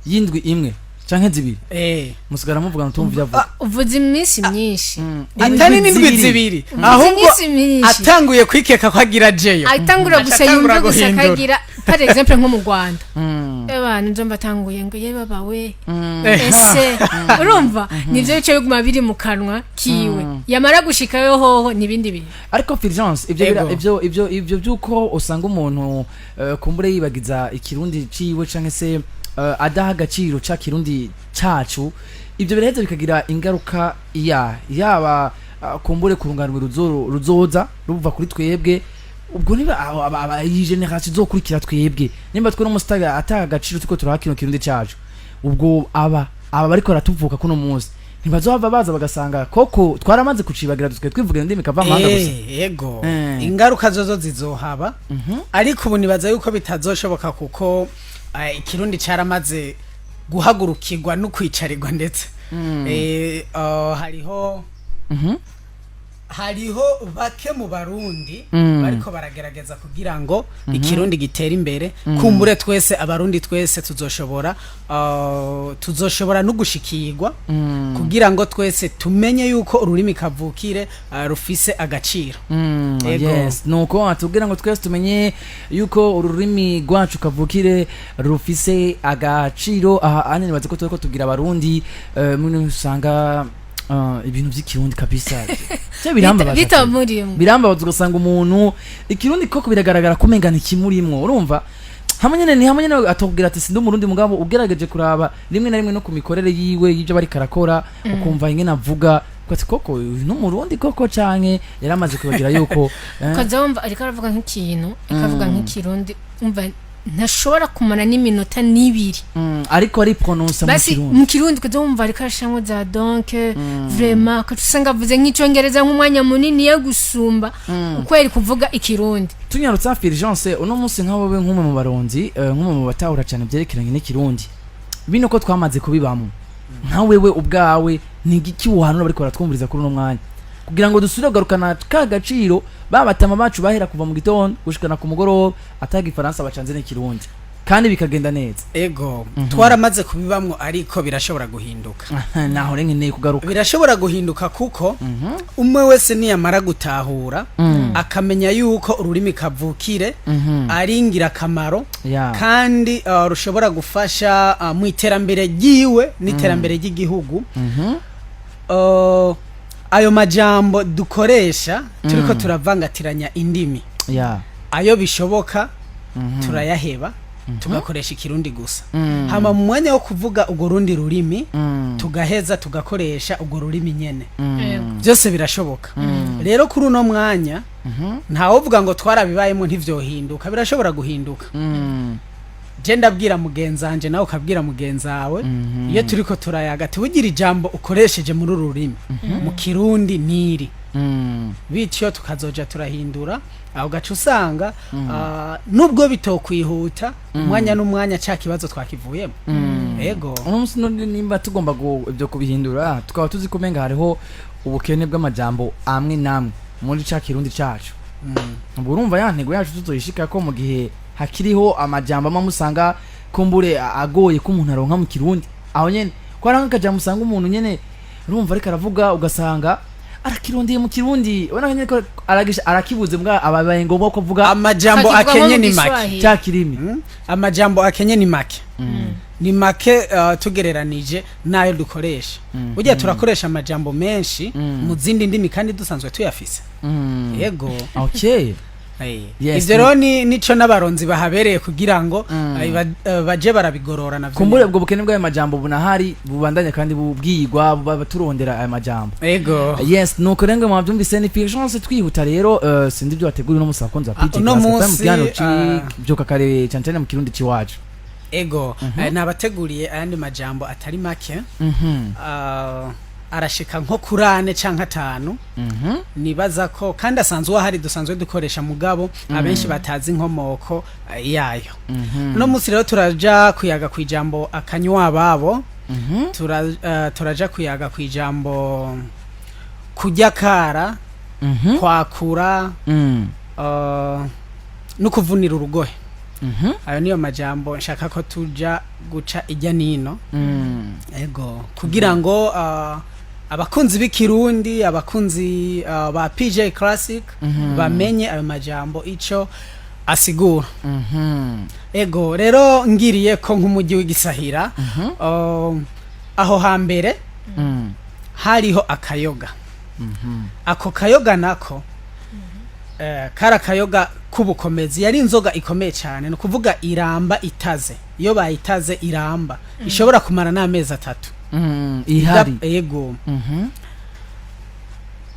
yindwi imwe canke zibiri musigara muvuga ngo tumva vyavuga uvuze iminsi myinshi atari n'indwi zibiri ahubwo atanguye kwikeka ko agira jeyo atangura gusa yumva gusa kagira par exemple nko mu Rwanda abantu nzo mbatanguye ngo ye babawe ese urumva nivyo bice biguma biri mu kanwa kiwe yamara gushikayo hoho nibindi bintu ariko Fulgence ivyo byuko usanga umuntu kumbure yibagiza ikirundi ciwe canke se adaha agaciro ca kirundi cacu ivyo biraheze bikagira ingaruka yaba kumbure kurunganwa ruzoza ruva kuri twebwe ubwo niba iyi generation zokurikira twebwe nimba twe no mustaga ataha agaciro tuko turahakino kirundi cacu ubwo aba bariko ratuvuka kuno munsi ntibazohava baza bagasanga koko twaramaze kucibagira dutwe twivugira ndimi kava manga gusa yego ingaruka zozo zizohaba ariko ubu nibaza yuko bitazoshoboka kuko ikirundi caramaze guhagurukirwa no kwicarirwa ndetse hariho bake mu barundi bariko baragerageza kugira ngo ikirundi gitera imbere kumbure twese abarundi twese tuzoshobora no gushikirwa kugira ngo twese tumenye yuko ururimi kavukire rufise agaciro yes nuko atubwira ngo twese tumenye yuko ururimi rwacu kavukire rufise agaciro aha ane baze ko tubwira abarundi muri usanga ibintu by'ikirundi kabisa cyo birambabaza ugasanga umuntu ikirundi koko biragaragara ko menga ntikimurimwo urumva hamwe nyene atubwira ati sindi umurundi mugabo ugerageje kuraba rimwe na rimwe no ku mikorere yiwe y'ibyo bari karakora ukumva ingene avuga kwati koko n'umurundi koko canke yaramaze kubagira yuko kazomva ariko aravuga nk'ikintu ikavuga nk'ikirundi umva ntashobora kumana n'iminota nibiri ariko ari prononce mu kirundi kuzumva ariko arashamwe za donc vraiment katusanga vuze nk'icongereza nk'umwanya munini yo gusumba ukweri kuvuga ikirundi tunyarutsa Fulgence uno munsi nk'abo nk'umwe mu baronzi nk'umwe mu batahura cyane byerekeranye n'ikirundi bino ko twamaze kubibamo nka wewe ubwawe nigiki uhanura bariko baratwumviriza kuri uno mwanya kugira ngo dusubire kugarukana kagaciro babatama bacu bahera kuva mu gitondo gushikana ku mugoroba ataga ifaransa bacanze n'ikirundi kandi bikagenda neza ego twaramaze kubibamwo ariko birashobora guhinduka naho rengeneye kugaruka birashobora guhinduka kuko umwe wese niyamara gutahura akamenya yuko ururimi kavukire ari ingirakamaro kandi rushobora gufasha mu iterambere ryiwe n'iterambere ry'igihugu ayo majambo dukoresha turiko turavangatiranya indimi ayo bishoboka turayaheba tugakoresha ikirundi gusa hama mu mwanya wo kuvuga ugo rundi rurimi tugaheza tugakoresha ugo rurimi nyene byose birashoboka rero kuri uno mwanya nta wovuga ngo twarabibayemo ntivyohinduka birashobora guhinduka je ndabwira mugenzanje nawe ukabwira mugenzawe iyo turiko turayaga tubugira ijambo ukoresheje muri ururimi mu kirundi niri bityo tukazoja turahindura aho gacu usanga nubwo bitokwihuta umwanya n'umwanya ca kibazo twakivuyemo ego umunsi none nimba tugomba ibyo kubihindura tukaba tuzi kumenga hariho ubukene bw'amajambo amwe namwe muri ca kirundi cacu urumva yantego yacu tuzoyishika ko mu gihe hakiriho amajambo amamusanga kumbure agoye ko umuntu aronka mu kirundi aho nyene ko aranga kajambo usanga umuntu nyene urumva ariko aravuga ugasanga arakirundi mu kirundi ubona nyene ko arakibuze mbwa ababaye ngombwa ko vuga amajambo akenye ni make cya kirimi amajambo akenye ni make ni make tugereranije nayo dukoresha burya turakoresha amajambo menshi mu zindi ndimi kandi dusanzwe tuyafise yego okay ivyo rero nico n'abaronzi bahabereye kugira ngo baje barabigorora navyo kumbure ubwo bukene bw'ayo majambo bunahari bubandanya kandi bubwirwa baturondera ayo majambo ego yes nuko renge mu byumvise ni Fulgence twihuta rero sindi byo wategura no musakonza piti no munsi byo kakare cyane mu kirundi ciwacu ego nabateguriye ayandi majambo atari make arashika nko kurane canka 5 nibaza ko kandi asanzwe ahari dusanzwe dukoresha mugabo abenshi batazi inkomoko yayo no munsi rero turaja kuyaga kwijambo akanywababo turaja kuyaga kwijambo kujya kara kwakura no kuvunira urugohe ayo niyo majambo nshaka ko tuja guca ijya nino ego kugira ngo abakunzi b'ikirundi abakunzi ba PJ Classic bamenye ayo majambo ico asigura ego rero ngiriye ko nk'umujyi w'igisahira aho hambere hariho akayoga ako kayoga nako kara kayoga kubukomezi yari inzoga ikomeye cyane no kuvuga iramba itaze iyo bayitaze iramba ishobora kumara n'amezi 3 ihari ego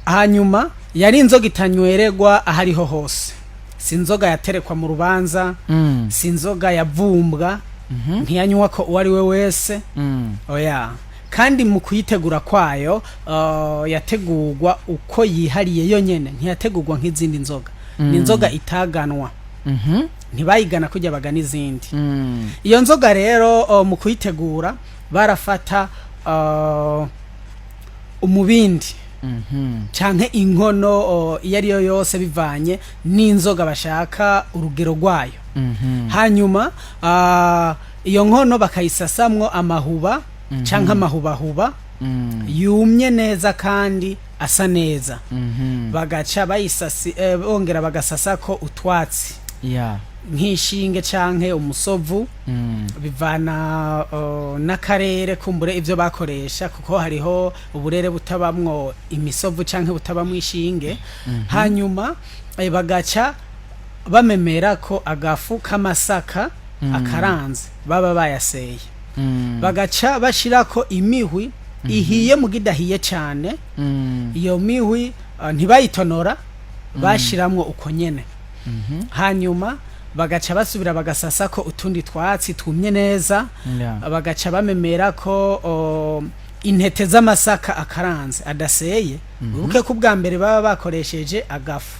hanyuma yari inzoga itanyweregwa ahariho hose si inzoga yaterekwa mu rubanza si inzoga yavumbwa ntiyanywa ko uwari we wese oya kandi mu kuyitegura kwayo yategurwa uko yihariye yonyene ntiyategurwa nk'izindi nzoga ni inzoga itaganwa ntibayigana kujya baga n'izindi iyo nzoga rero mu kuyitegura barafata umubindi canke inkono iyo ariyo yose bivanye n'inzoga bashaka urugero rwayo hanyuma iyo nkono bakayisasamwo amahuba canke amahubahuba yumye neza kandi asa neza bagaca bayisasi bongera bagasasako utwatsi nk'ishinge canke umusovu bivana n'akarere kumbure ivyo bakoresha kuko hariho uburere butabamwo imisovu canke butabamwo ishinge hanyuma bagaca bamemera ko agafu k'amasaka akaranze baba bayaseye bagaca bashirako imihwi ihiye mu gidahiye cyane iyo mihwi ntibayitonora bashiramwo uko nyene hanyuma bagaca basubira bagasasako utundi twatsi twumye neza bagaca bamemera ko intete z'amasaka akaranze adaseye ubuke ko bwa mbere baba bakoresheje agafu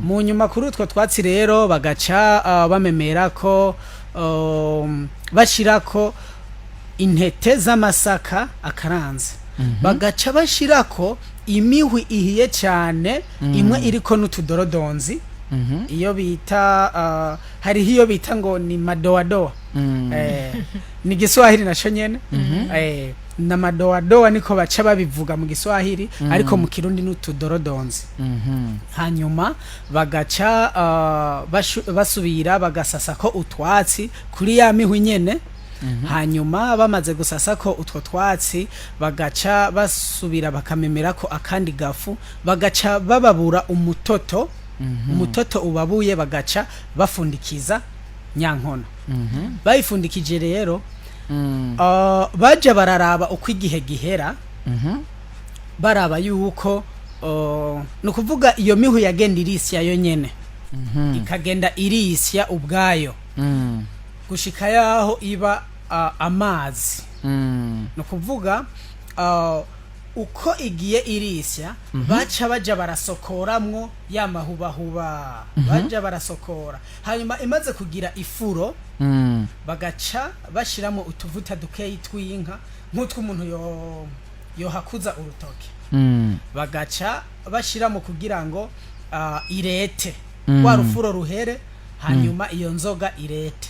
mu nyuma kuri utwo twatsi rero bagaca bamemera ko bashirako intete z'amasaka akaranze bagaca bashirako imihwi ihiye cyane imwe iriko n'utudorodonzi iyo bita hariho iyo bita ngo ni madoadoa ni Giswahili naco nyene na madoadoa niko baca babivuga mu Giswahili ariko mu Kirundi n'utudorodonzi hanyuma bagaca basubira bagasasako utwatsi kuri ya mihwi nyene hanyuma bamaze gusasako utwo twatsi bagaca basubira bakamemera ko akandi gafu bagaca bababura umutoto umutoto ubabuye bagaca bafundikiza nyankono bayifundikije rero baje bararaba uko igihe gihera baraba yuko nukuvuga iyo mihu yagenda irisya yo nyene ikagenda irisya ubwayo gushika yaho iba amazi nukuvuga uko igiye irisya baca baja barasokoramwo ya mahubahuba baja barasokora hanyuma imaze kugira ifuro bagaca bashiramo utuvuta dukeyi tw'inka nk'utw'umuntu yohakuza urutoke bagaca bashiramo kugira ngo irete wa rufuro ruhere hanyuma iyo nzoga irete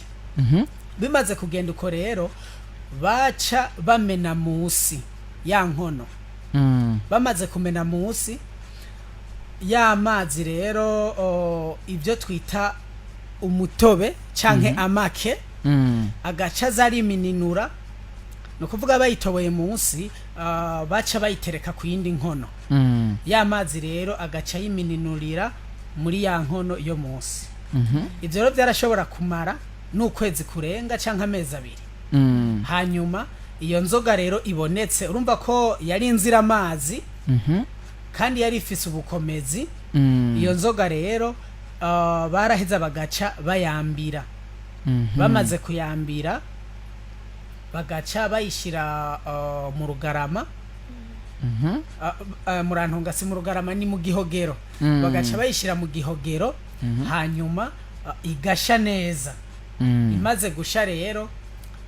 bimaze kugenda uko rero baca bamena musi ya nkono bamaze kumena musi ya mazi rero ibyo twita umutobe canke amake agaca zariminura no kuvuga bayitoboye munsi baca bayitereka ku yindi nkono ya mazi rero agaca yimininurira muri ya nkono yo munsi ivyo rero byarashobora kumara n'ukwezi kurenga canke amezi 2 hanyuma iyo nzoga rero ibonetse urumva ko yari inzira amazi kandi yari ifise ubukomezi iyo nzoga rero baraheza bagaca bayambira bamaze kuyambira bagaca bayishira mu rugarama murantunga si mu rugarama ni mu gihogero bagaca bayishira mu gihogero hanyuma igasha neza imaze gusha rero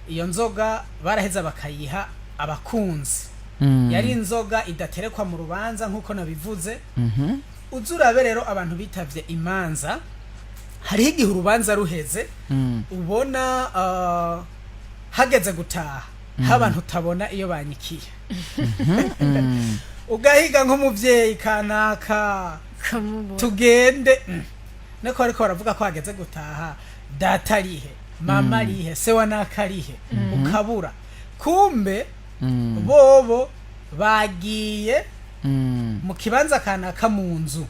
iyo nzoga baraheza bakayiha abakunzi yari inzoga idaterekwa mu rubanza nkuko nabivuze uzurabe rero abantu bitavye imanza hariho igihe urubanza ruheze ubona hageze gutaha abantu utabona iyo banyikiye ugahiga nk'umuvyeyi kanaka tugende niko ariko baravuga ko hageze gutaha data arihe mama arihe se wa nakarihe ukabura kumbe bobo bagiye mu kibanza kanaka mu nzu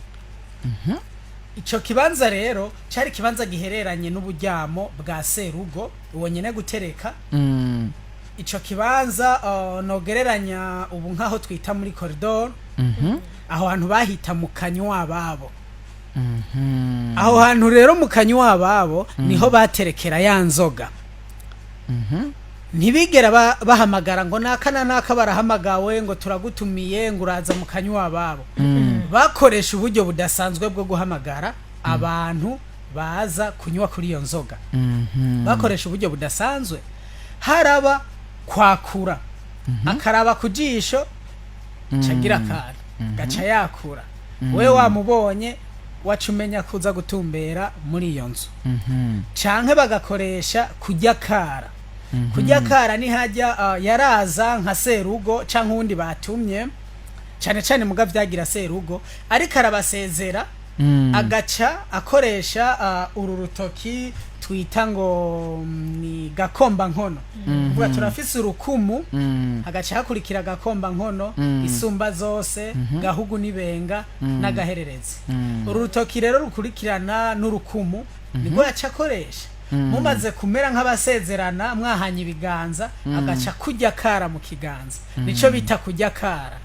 ico kibanza rero cari kibanza gihereranye n'uburyamo bwa serugo uwo nyene gutereka ico kibanza nogereranya ubu nkaho twita muri corridor aho hantu bahita mu kanywababo aho hantu rero mu kanywababo niho baterekera ya nzoga ntibigera bahamagara ngo naka barahamagawe ngo turagutumiye ngo uraza mu kanywababo bakoresha uburyo budasanzwe bwo guhamagara abantu baza kunywa kuri iyo nzoga bakoresha uburyo budasanzwe haraba kwakura akaraba ku jisho cagira akantu gaca yakura we wamubonye wacumenya kuza gutumbera muri iyo nzu canke bagakoresha kujya kara kujya kara ni hajya yaraza nka serugo canke uwundi batumye cane cane muga vyagira serugo ariko arabasezera agaca akoresha uru rutoki twita ngo ni gakomba nkono kuvuga turafise urukumu agaca hakurikira gakomba nkono isumba zose gahugu nibenga n'agahererezi uru rutoki rero rukurikirana n'urukumu nibwo yaca akoresha mumaze kumera nk'abasezerana mwahanye ibiganza agaca kujya kara mu kiganza nico bita kujya kara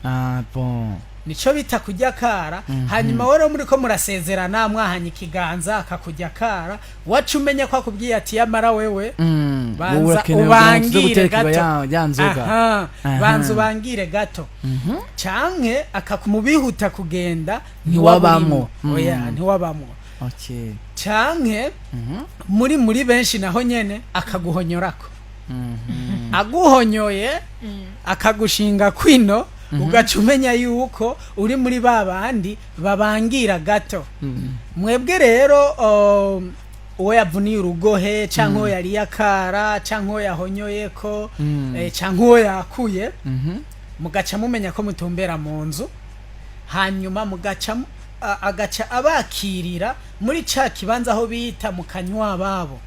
nico bita kujya kara hanyuma wero muri ko murasezerana mwahanye ikiganza akakujya kara wacu umenya ko akubwiye ati yamara wewe banza ubangire gato banza ubangire gato canke akakumubihuta kugenda ntiwabamwo oya ntiwabamwo okay canke muri benshi naho nyene akaguhonyorako aguhonyoye akagushinga kwino ugaca umenya yuko uri muri babandi babangira gato mwebwe rero uwo yavuniye urugohe canke uwo yari yakara canke uwo yahonyoyeko canke uwo yakuye mugaca mumenya ko mutumbera mu nzu hanyuma mugaca agaca abakirira muri ca kibanza aho bita mu kanywababo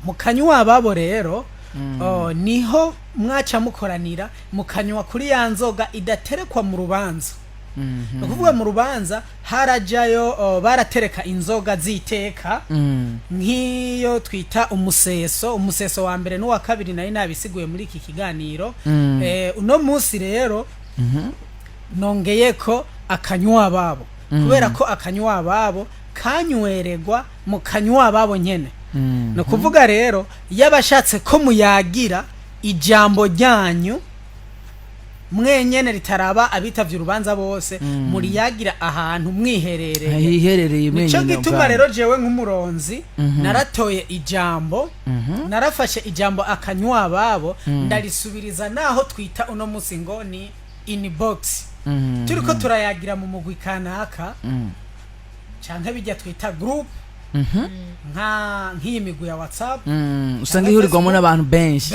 mu kanywababo rero niho mwaca mukoranira mukanywa kuri ya nzoga idaterekwa mu rubanza ukuvuga mu rubanza harajayo baratereka inzoga ziteka nk'iyo twita umuseso wa mbere n'uwa kabiri nari nabisiguye muri iki kiganiro uno munsi rero nongeyeko akanywababo kubera ko akanywababo kanyweregwa mu kanywababo nyene no kuvuga rero yabashatse ko muyagira ijambo ryanyu mwenyene ritaraba abitavye urubanza bose muri yagira ahantu mwiherereye nico gituma rero jewe nk'umuronzi naratoye ijambo narafashe ijambo akanywababo ndarisubiriza naho twita uno musi ngo ni inbox turiko turayagira mu mugwi kanaka canke bijya twita group nk'iyi migwi ya WhatsApp usanga ihurirwamo n'abantu benshi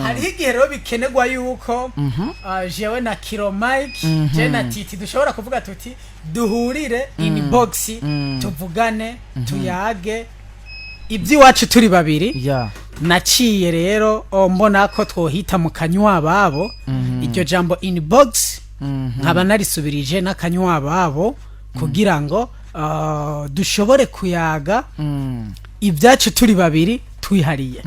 hariho igihe rero bikenerwa yuko jewe na Kiro Mike je na Titi dushobora kuvuga tuti duhurire inbox tuvugane tuyage iby'iwacu turi babiri naciye rero mbona ko twohita mu kanywababo iryo jambo inbox nkaba narisubirije n'akanywababo kugira ngo dushobore kuyaga ibyacu turi babiri twihariye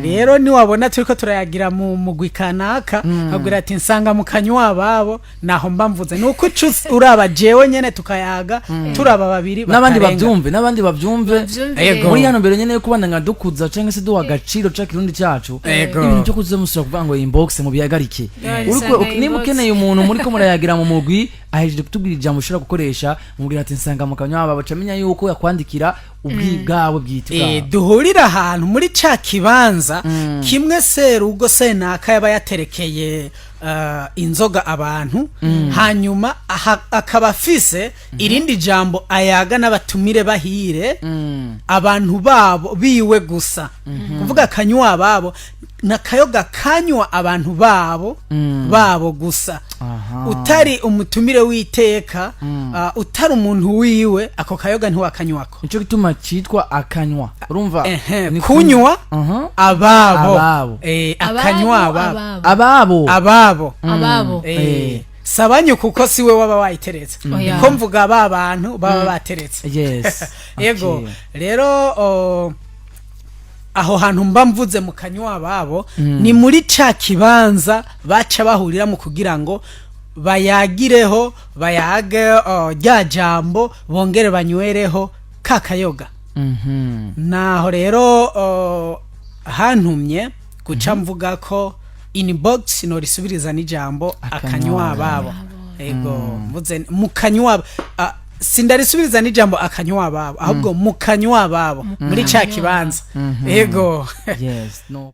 rero niwabona turiko turayagira mu mugwi kanaka abwira ati nsanga mu kanywababo naho mbamvuze nuko uraba jewe nyene tukayaga turaba babiri n'abandi bavyumve muri hano mbere nyene yo kubana ngadukuza canke se duha agaciro ca kirundi cacu ibintu byo kuza musura kuvuga ngo inbox mu bihagarike uriko niba ukeneye umuntu muri ko murayagira mu mugwi ahejeje kutubwira ijambo ushobora gukoresha mubwira ati nsanga mu kanywababo camenya yuko yakwandikira ubwibwawe bwitwa duhurira ahantu abantu muri ca kibanza kimwe serugo senaka yaba yaterekeye inzoga abantu hanyuma akaba afise irindi jambo ayaga n'abatumire bahire abantu babo biwe gusa kuvuga akanywa babo nakayoga kanywa abantu babo gusa utari umutumire witeka utari umuntu wiwe ako kayoga ntiwakanywako nico gituma citwa akanywa urumva kunywa ababo akanywa ababo sabanyu kuko siwe waba wayiteretse ko mvuga aba bantu baba bateretse yego rero aho hantu mba mvuze mu kanywa babo ni muri ca kibanza baca bahurira mu kugira ngo bayagireho bayage rya jambo bongere banywereho kakayoga naho rero hantumye guca mvuga ko inbox no risubiriza n'ijambo akanywa babo ego mvuze mu kanywa sindarisubiriza n'ijambo akanywa babo ahubwo mu kanywa babo muri ca kibanza ego yes no